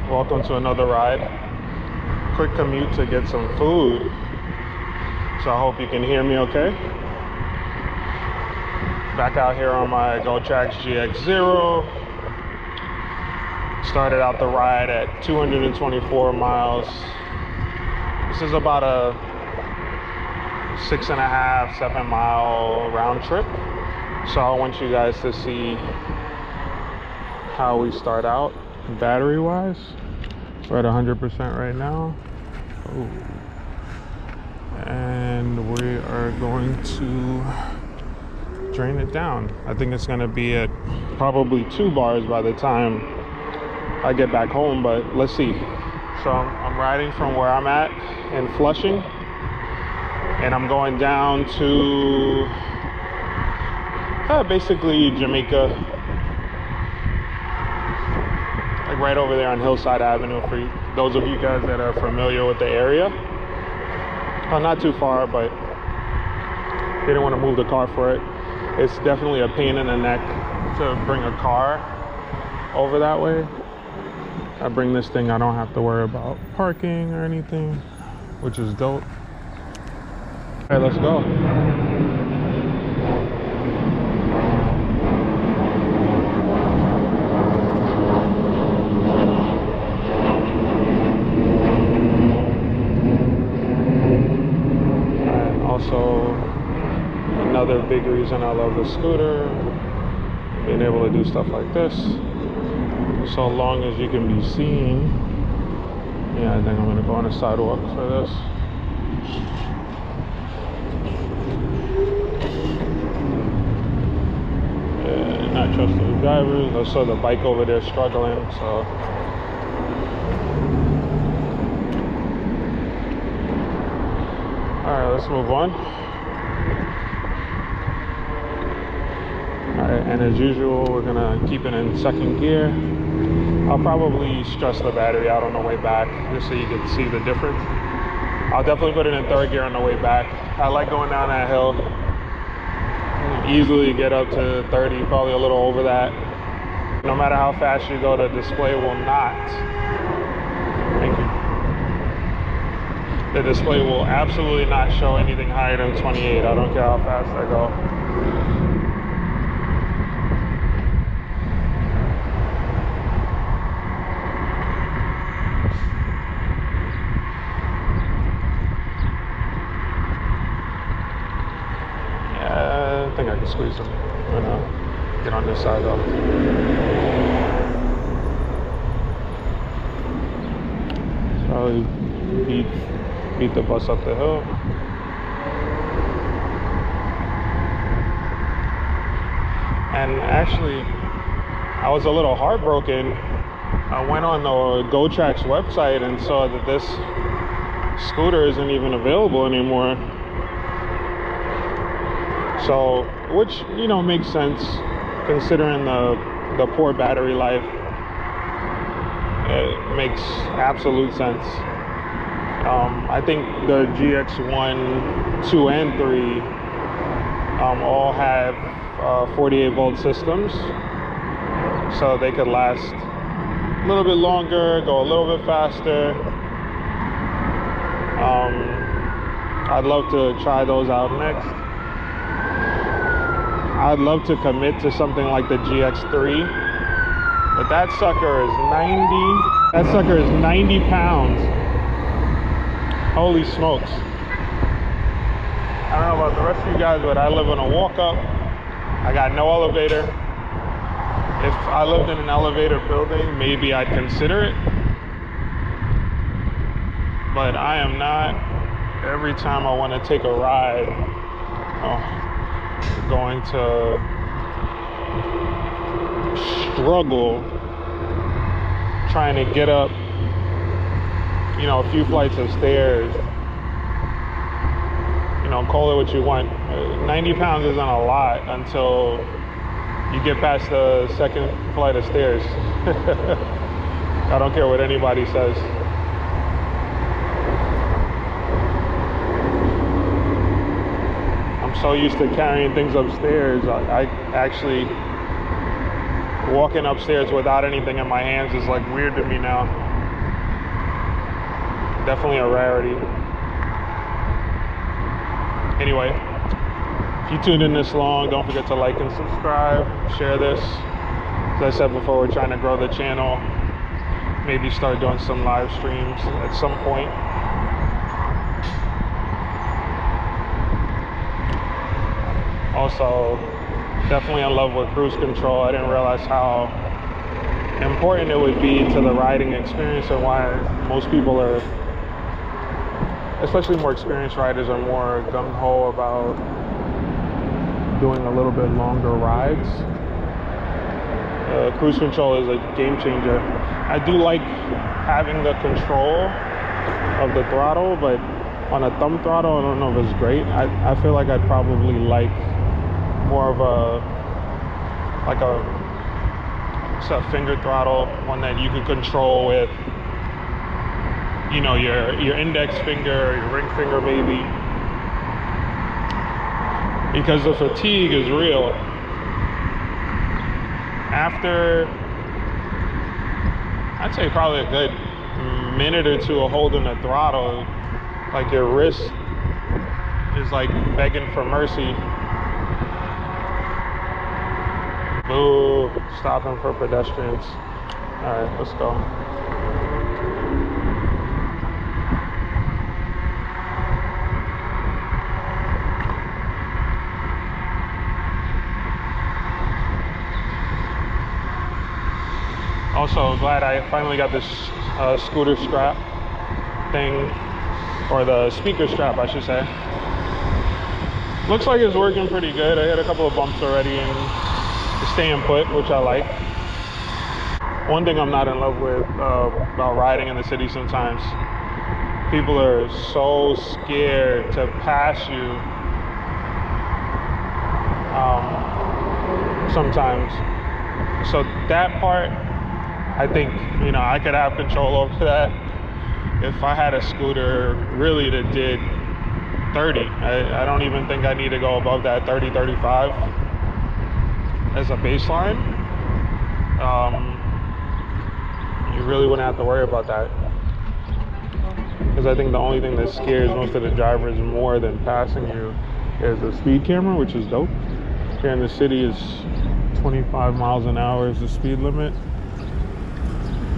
Welcome to another ride. Quick commute to get some food. So I hope you can hear me okay. Back out here on my GoTrax GX0. Started out the ride at 224 miles. This is about a 6.5, 7-mile round trip. So I want you guys to see how we start out battery wise. We're at 100% right now. Ooh. And we are going to drain it down. I think it's going to be at probably 2 bars by the time I get back home, but let's see. So I'm riding from where I'm at in Flushing, and I'm going down to basically Jamaica, like right over there on Hillside Avenue, for those of you guys that are familiar with the area. Not too far, but didn't want to move the car for it. It's definitely a pain in the neck to bring a car over that way. I bring this thing, I don't have to worry about parking or anything, which is dope. All right, let's go. Also, another big reason I love the scooter, being able to do stuff like this, so long as you can be seen. Yeah, I think I'm gonna go on a sidewalk for this. Yeah, not trusting the drivers. I saw the bike over there struggling, so. Alright, let's move on. Alright, and as usual, we're gonna keep it in second gear. I'll probably stress the battery out on the way back, just so you can see the difference. I'll definitely put it in third gear on the way back. I like going down that hill. Easily get up to 30, probably a little over that. No matter how fast you go, the display will not. Thank you. The display will absolutely not show anything higher than 28. I don't care how fast I go. Yeah, I think I can squeeze them. I'm gonna get on this side though. Probably beat the bus up the hill. And actually, I was a little heartbroken. I went on the GoTrax website and saw that this scooter isn't even available anymore. So, which, you know, makes sense considering the poor battery life. It makes absolute sense. I think the GX1, 2, and 3 all have 48 volt systems, so they could last a little bit longer, go a little bit faster. I'd love to try those out next. I'd love to commit to something like the GX3, but that sucker is 90 pounds. Holy smokes. I don't know about the rest of you guys, but I live on a walk-up. I got no elevator. If I lived in an elevator building, maybe I'd consider it. But I am not. Every time I want to take a ride, going to struggle trying to get up, you know, a few flights of stairs. You know, call it what you want. 90 pounds isn't a lot until you get past the second flight of stairs. I don't care what anybody says. I'm so used to carrying things upstairs. I actually, walking upstairs without anything in my hands is like weird to me now. Definitely a rarity. Anyway, if you tuned in this long, don't forget to like and subscribe, share this. As I said before, we're trying to grow the channel, maybe start doing some live streams at some point. Also, definitely in love with cruise control. I didn't realize how important it would be to the riding experience, and why most people are, especially more experienced riders, are more gung-ho about doing a little bit longer rides. Cruise control is a game changer. I do like having the control of the throttle, but on a thumb throttle, I don't know if it's great. I feel like I'd probably like more of a finger throttle, one that you can control with, you know, your index finger, your ring finger maybe, because the fatigue is real. After, I'd say probably a good minute or two of holding the throttle, like your wrist is like begging for mercy. Boo, stopping for pedestrians. All right, let's go. Also, glad I finally got this scooter strap thing, or the speaker strap, I should say. Looks like it's working pretty good. I hit a couple of bumps already and it's staying put, which I like. One thing I'm not in love with about riding in the city sometimes, people are so scared to pass you sometimes. So that part, I think, you know, I could have control over that if I had a scooter really that did 30. I don't even think I need to go above that 30, 35 as a baseline. You really wouldn't have to worry about that, because I think the only thing that scares most of the drivers more than passing you is the speed camera, which is dope. Here in the city is 25 miles an hour is the speed limit.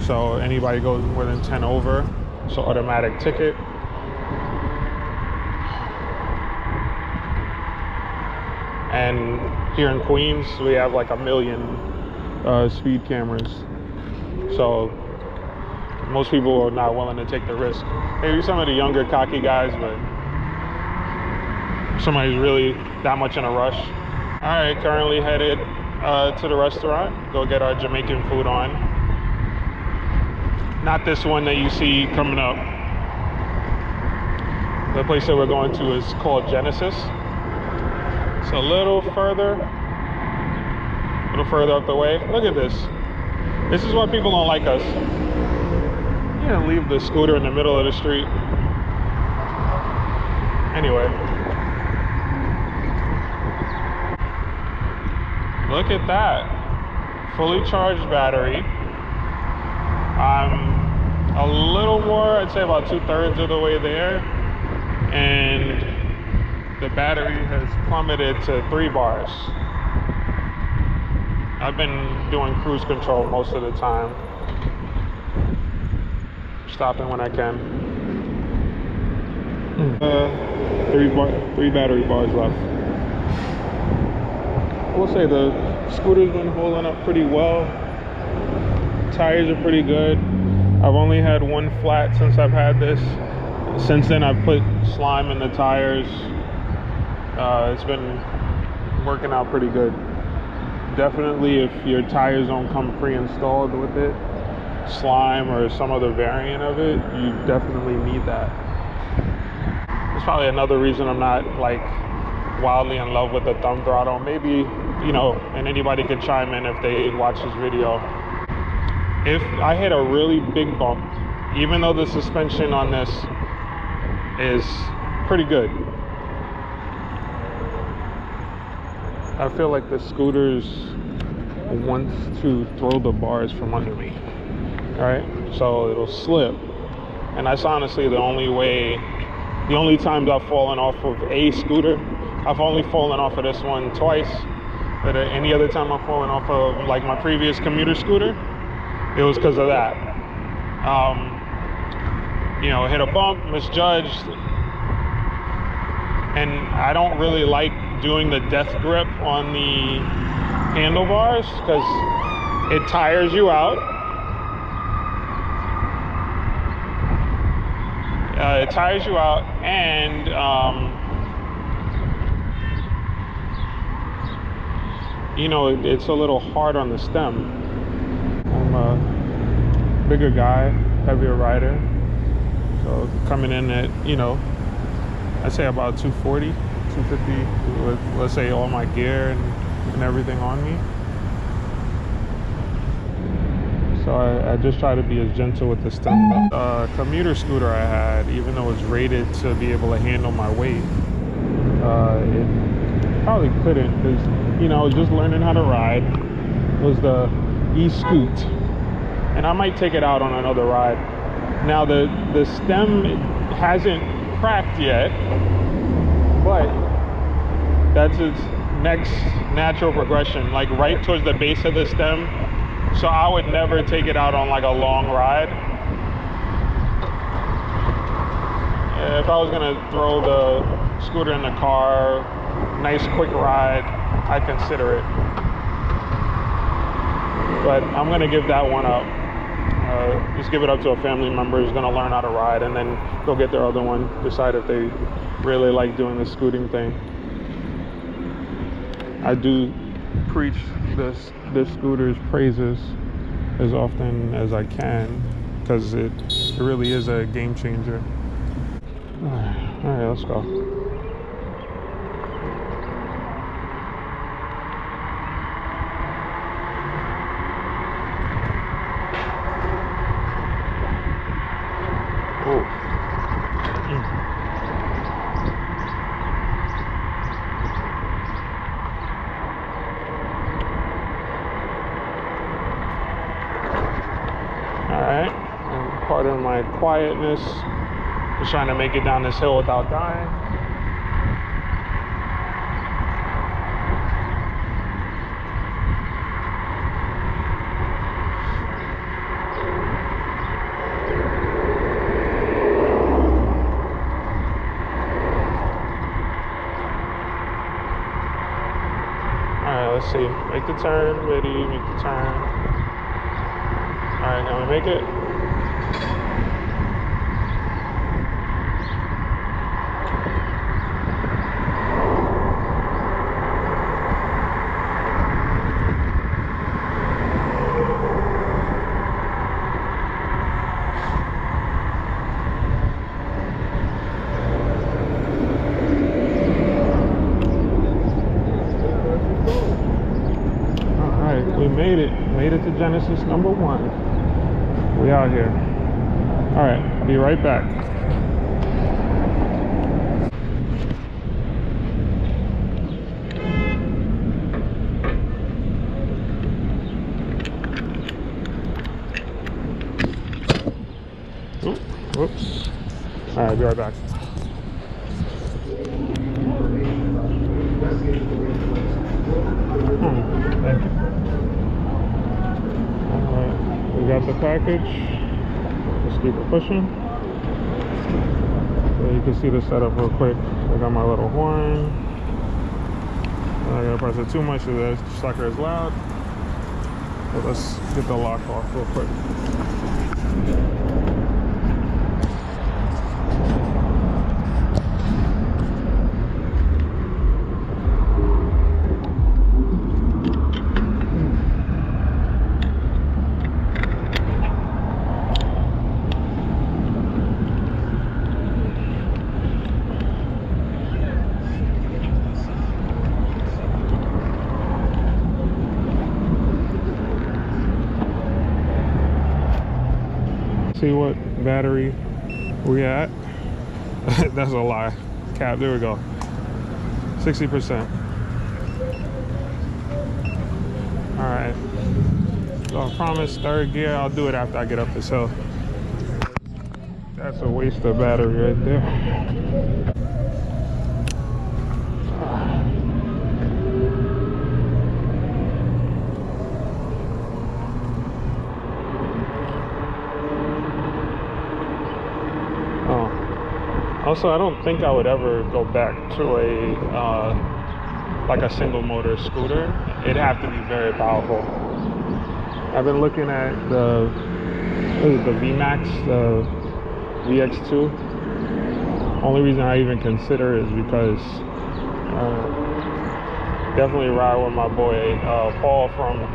So anybody goes more than 10 over, so automatic ticket. And here in Queens, we have like 1 million speed cameras. So most people are not willing to take the risk. Maybe some of the younger cocky guys, but somebody's really that much in a rush. All right, currently headed to the restaurant, go get our Jamaican food on. Not this one that you see coming up. The place that we're going to is called Genesis. It's a little further up the way. Look at this. This is why people don't like us. You can't leave the scooter in the middle of the street. Anyway. Look at that. Fully charged battery. I'm a little more, I'd say about 2/3 of the way there. And the battery has plummeted to 3 bars. I've been doing cruise control most of the time, stopping when I can. 3 battery bars left. I will say the scooter's been holding up pretty well. Tires are pretty good. I've only had one flat since I've had this. Since then I've put slime in the tires. It's been working out pretty good. Definitely, if your tires don't come pre-installed with it, slime or some other variant of it, you definitely need that. It's probably another reason I'm not like wildly in love with the thumb throttle. Maybe, you know, and anybody could chime in if they watch this video. If I hit a really big bump, even though the suspension on this is pretty good, I feel like the scooters wants to throw the bars from under me. All right, so it'll slip And that's honestly the only times I've fallen off of a scooter. I've only fallen off of this one twice. But any other time I've fallen off of like my previous commuter scooter, it was because of that. You know, hit a bump, misjudged. And I don't really like doing the death grip on the handlebars because it tires you out. It tires you out, and you know, it's a little hard on the stem. I'm a bigger guy, heavier rider, so coming in at, you know, I'd say about 240, 250 with, let's say, all my gear and everything on me. So I just try to be as gentle with the stem. Commuter scooter I had, even though it's rated to be able to handle my weight, it probably couldn't, because, you know, just learning how to ride. It was the e-scoot, and I might take it out on another ride. Now the stem hasn't cracked yet, but that's its next natural progression, like right towards the base of the stem. So I would never take it out on like a long ride. If I was gonna throw the scooter in the car, nice quick ride, I'd consider it. But I'm gonna give that one up. Just give it up to a family member who's gonna learn how to ride, and then go get their other one, decide if they really like doing the scooting thing. I do preach this scooter's praises as often as I can, because it really is a game changer. All right, let's go. Pardon my quietness. Just trying to make it down this hill without dying. Alright, let's see. Make the turn, ready, make the turn. Alright, now we make it. Made it to Genesis number 1. We out here. All right, be right back. Ooh, whoops. All right, be right back. Thank you. We got the package. Just keep it pushing. So you can see the setup real quick. I got my little horn. I'm not gonna press it too much, so that sucker is loud. But let's get the lock off real quick. See what battery we at. That's a lie. Cap, there we go. 60%. All right. So I promise third gear, I'll do it after I get up this hill. That's a waste of battery right there. Also, I don't think I would ever go back to like a single motor scooter. It'd have to be very powerful. I've been looking at the VMAX, the VX2. Only reason I even consider it is because definitely ride with my boy Paul from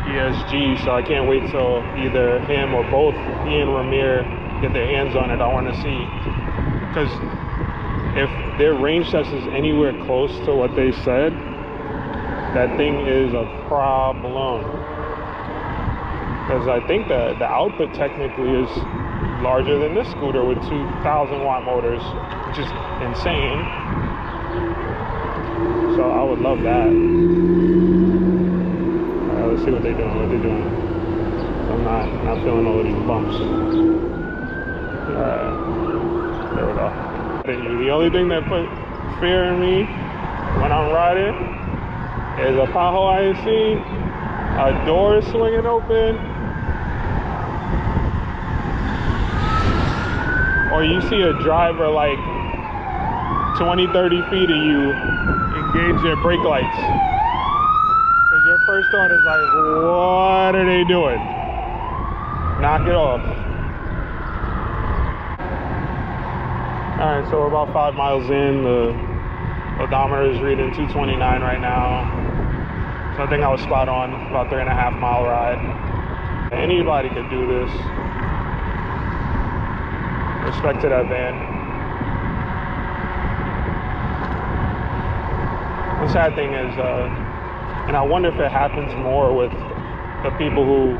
ESG, so I can't wait till either him or both he and Ramir get their hands on it. I want to see. Because if their range test is anywhere close to what they said, that thing is a problem. Because I think the output technically is larger than this scooter with 2,000 watt motors, which is insane. So I would love that. Alright, let's see what they're doing. I'm not feeling all of these bumps. There we go. The only thing that put fear in me when I'm riding is a pothole I see, a door swinging open, or you see a driver like 20, 30 feet of you engage their brake lights. Because your first thought is like, what are they doing? Knock it off. Alright, so we're about 5 miles in. The odometer is reading 229 right now. So I think I was spot on, about 3.5 mile ride. Anybody could do this. Respect to that van. The sad thing is, and I wonder if it happens more with the people who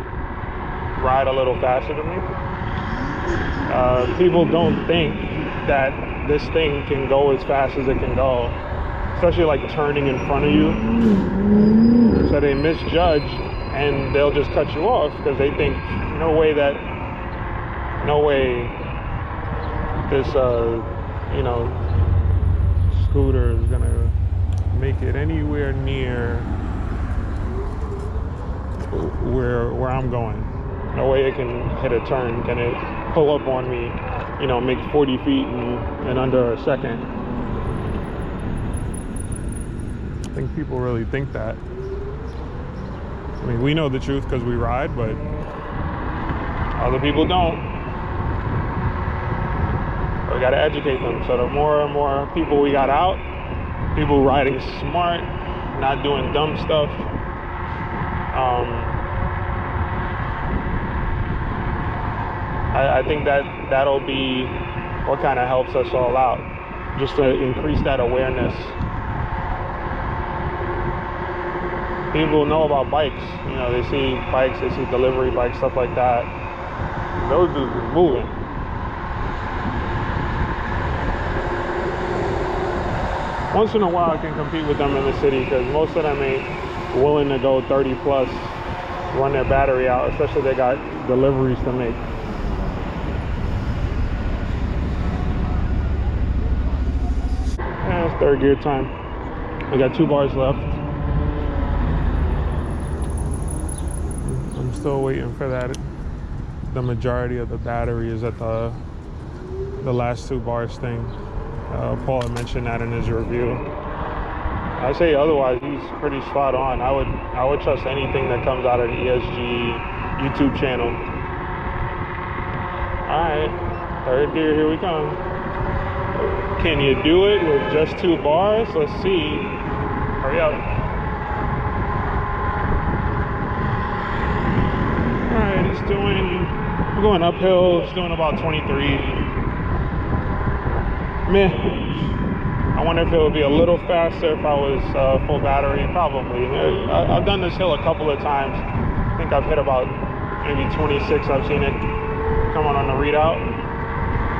ride a little faster than me. People don't think that this thing can go as fast as it can go, especially like turning in front of you. So they misjudge and they'll just cut you off because they think no way this scooter is gonna make it anywhere near where I'm going. No way it can hit a turn. Can it pull up on me, make 40 feet in under a second? I think people really think that. I mean, we know the truth because we ride, but other people don't. We gotta educate them. So the more and more people we got out, people riding smart, not doing dumb stuff, I think that'll be what kind of helps us all out, just to increase that awareness. People know about bikes, they see bikes, they see delivery bikes, stuff like that. Those dudes are moving. Once in a while I can compete with them in the city because most of them ain't willing to go 30 plus, run their battery out, especially if they got deliveries to make. It's third gear time. I got 2 bars left. I'm still waiting for that. The majority of the battery is at the last 2 bars thing. Paul had mentioned that in his review. I say otherwise, he's pretty spot on. I would trust anything that comes out of the ESG YouTube channel. All right, third gear, here we come. Can you do it with just 2 bars? Let's see. Hurry up. All right, we're going uphill. It's doing about 23. Meh. I wonder if it would be a little faster if I was full battery. Probably. I've done this hill a couple of times. I think I've hit about maybe 26. I've seen it come on the readout.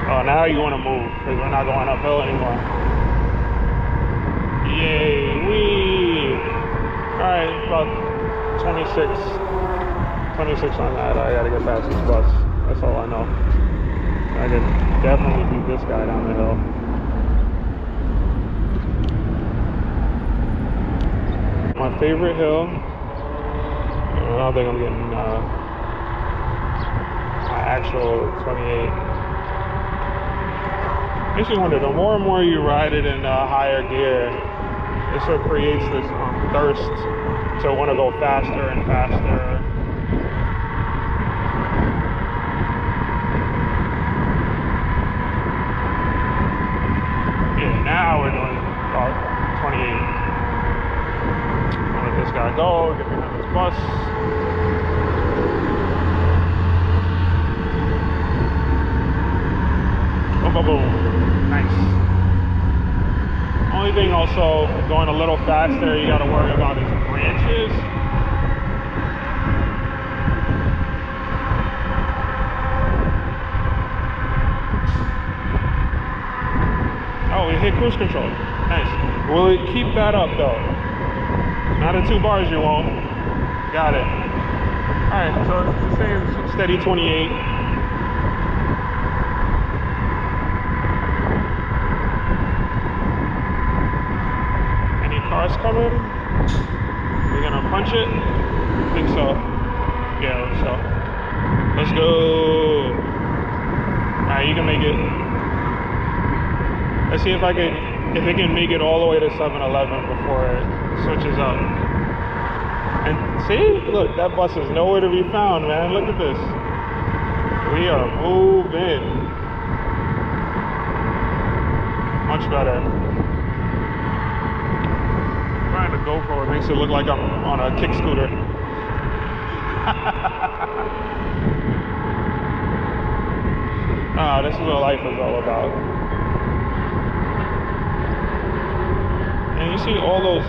Now you want to move because we're not going uphill anymore. Yay, wee! Alright, about 26 on that. I gotta get past this bus. That's all I know. I could definitely beat this guy down the hill. My favorite hill, I don't think I'm getting my actual 28. Makes you wonder, the more and more you ride it in higher gear, it sort of creates this thirst to want to go faster and faster. Yeah, now we're doing about 28. I'll let this guy go, get behind this bus. Boom, boom, boom. Nice. Only thing also, going a little faster, you got to worry about is branches. Oh, we hit cruise control. Nice. Will it keep that up though? Not at 2 bars, you won't. Got it. Alright, so it's the same steady 28. Any cars coming? We're gonna punch it? I think so. Yeah, so. Let's go. Alright, you can make it. Let's see if it can make it all the way to 7-Eleven before it switches up. And see, look, that bus is nowhere to be found, man. Look at this. We are moving. Much better. Trying to GoPro, it makes it look like I'm on a kick scooter. Ah, this is what life is all about. And you see all those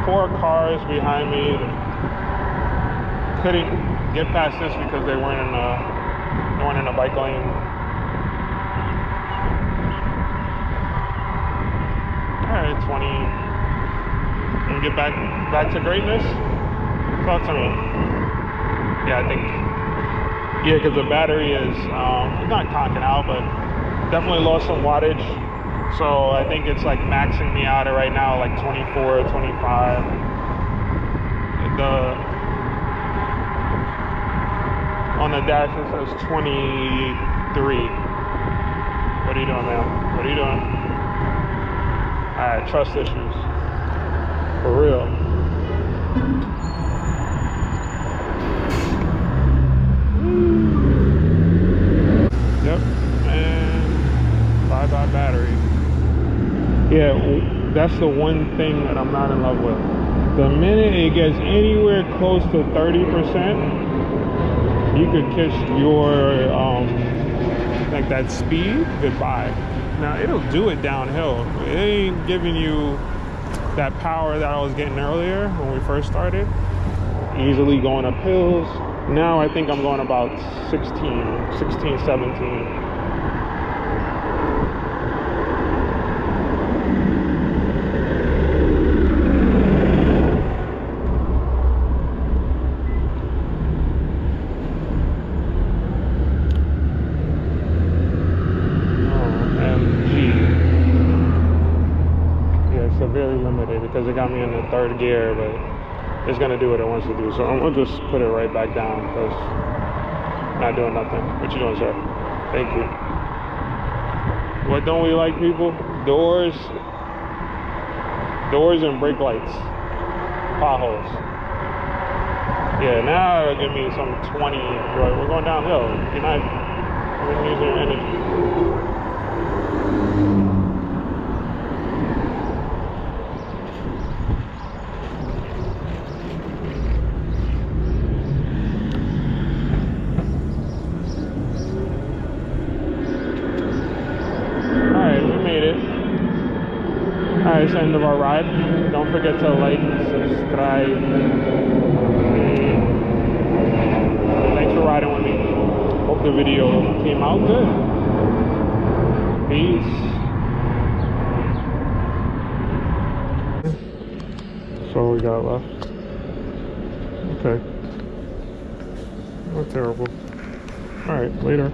poor cars behind me that couldn't get past this because they weren't in a bike lane. All right, 20. And get back to greatness. Talk to me. Yeah, I think. Yeah, because the battery is it's not conking out, but definitely lost some wattage. So I think it's like maxing me out at right now, like 24, 25. On the dash it says 23. What are you doing, man? What are you doing? Alright, trust issues. For real. Yep. And bye-bye battery. Yeah, that's the one thing that I'm not in love with. The minute it gets anywhere close to 30%, you could kiss your like that speed goodbye. Now it'll do it downhill. It ain't giving you that power that I was getting earlier when we first started. Easily going up hills. Now I think I'm going about 16, 17. Severely limited because it got me in the 3rd gear, but it's gonna do what it wants to do. So I'm gonna just put it right back down because not doing nothing. What you doing, sir? Thank you. What don't we like, people? Doors and brake lights, potholes. Yeah, now it'll give me some 20. We're going downhill. You're not even using your energy. Alright, it's the end of our ride. Don't forget to like, subscribe. Thanks for riding with me. Hope the video came out good. Peace. That's all we got left. Okay. Not terrible. Alright, later.